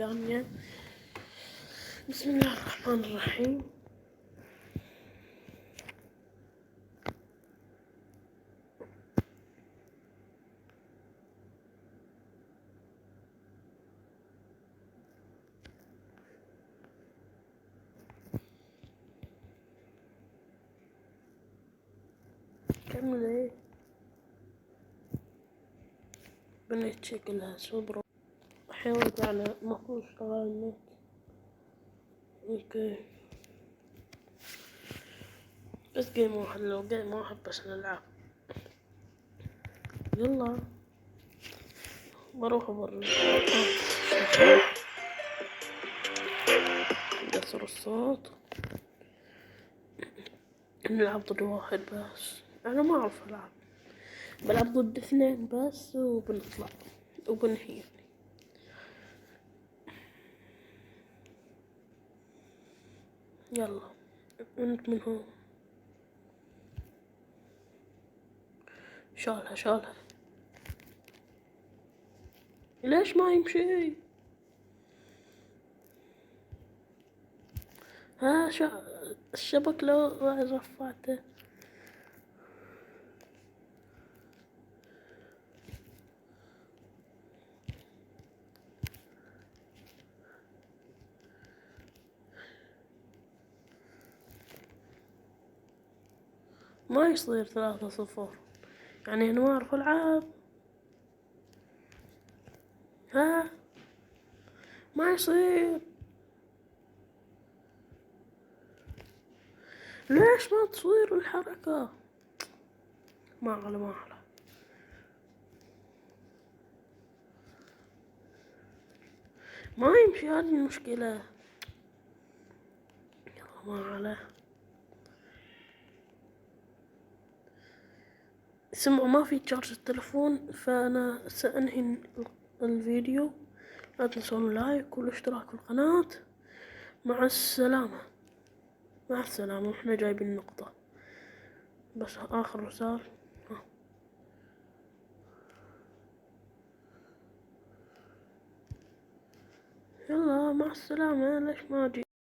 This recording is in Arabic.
ثانية. بسم الله الرحمن الرحيم. كمل ايه بنيت شكلها صبرا. حاولت على مفروض اشتغل النت. اوكي بس جيم واحد، لو جيم واحد بس نلعب. يلا بروح برا قصر الصوت. نلعب ضد واحد بس، انا ما اعرف العب. بلعب ضد اثنين بس وبنطلع وبنهي يعني. يلا انت من هون. شالها ليش ما يمشي؟ ها الشبك لو رفعته ما يصير 3-0. يعني انا ما اعرف العب. ها ما يصير. ليش ما تصير الحركة؟ ما على ما يمشي، هذه المشكلة. يلا ما على. سمعوا ما في تشارج التلفون، فانا سأنهي الفيديو. لا تنسون لايك والاشتراك في القناة. مع السلامة. مع السلامة. احنا جايبين نقطة بس. اخر رسالة. يلا مع السلامة. ليش ما اجي؟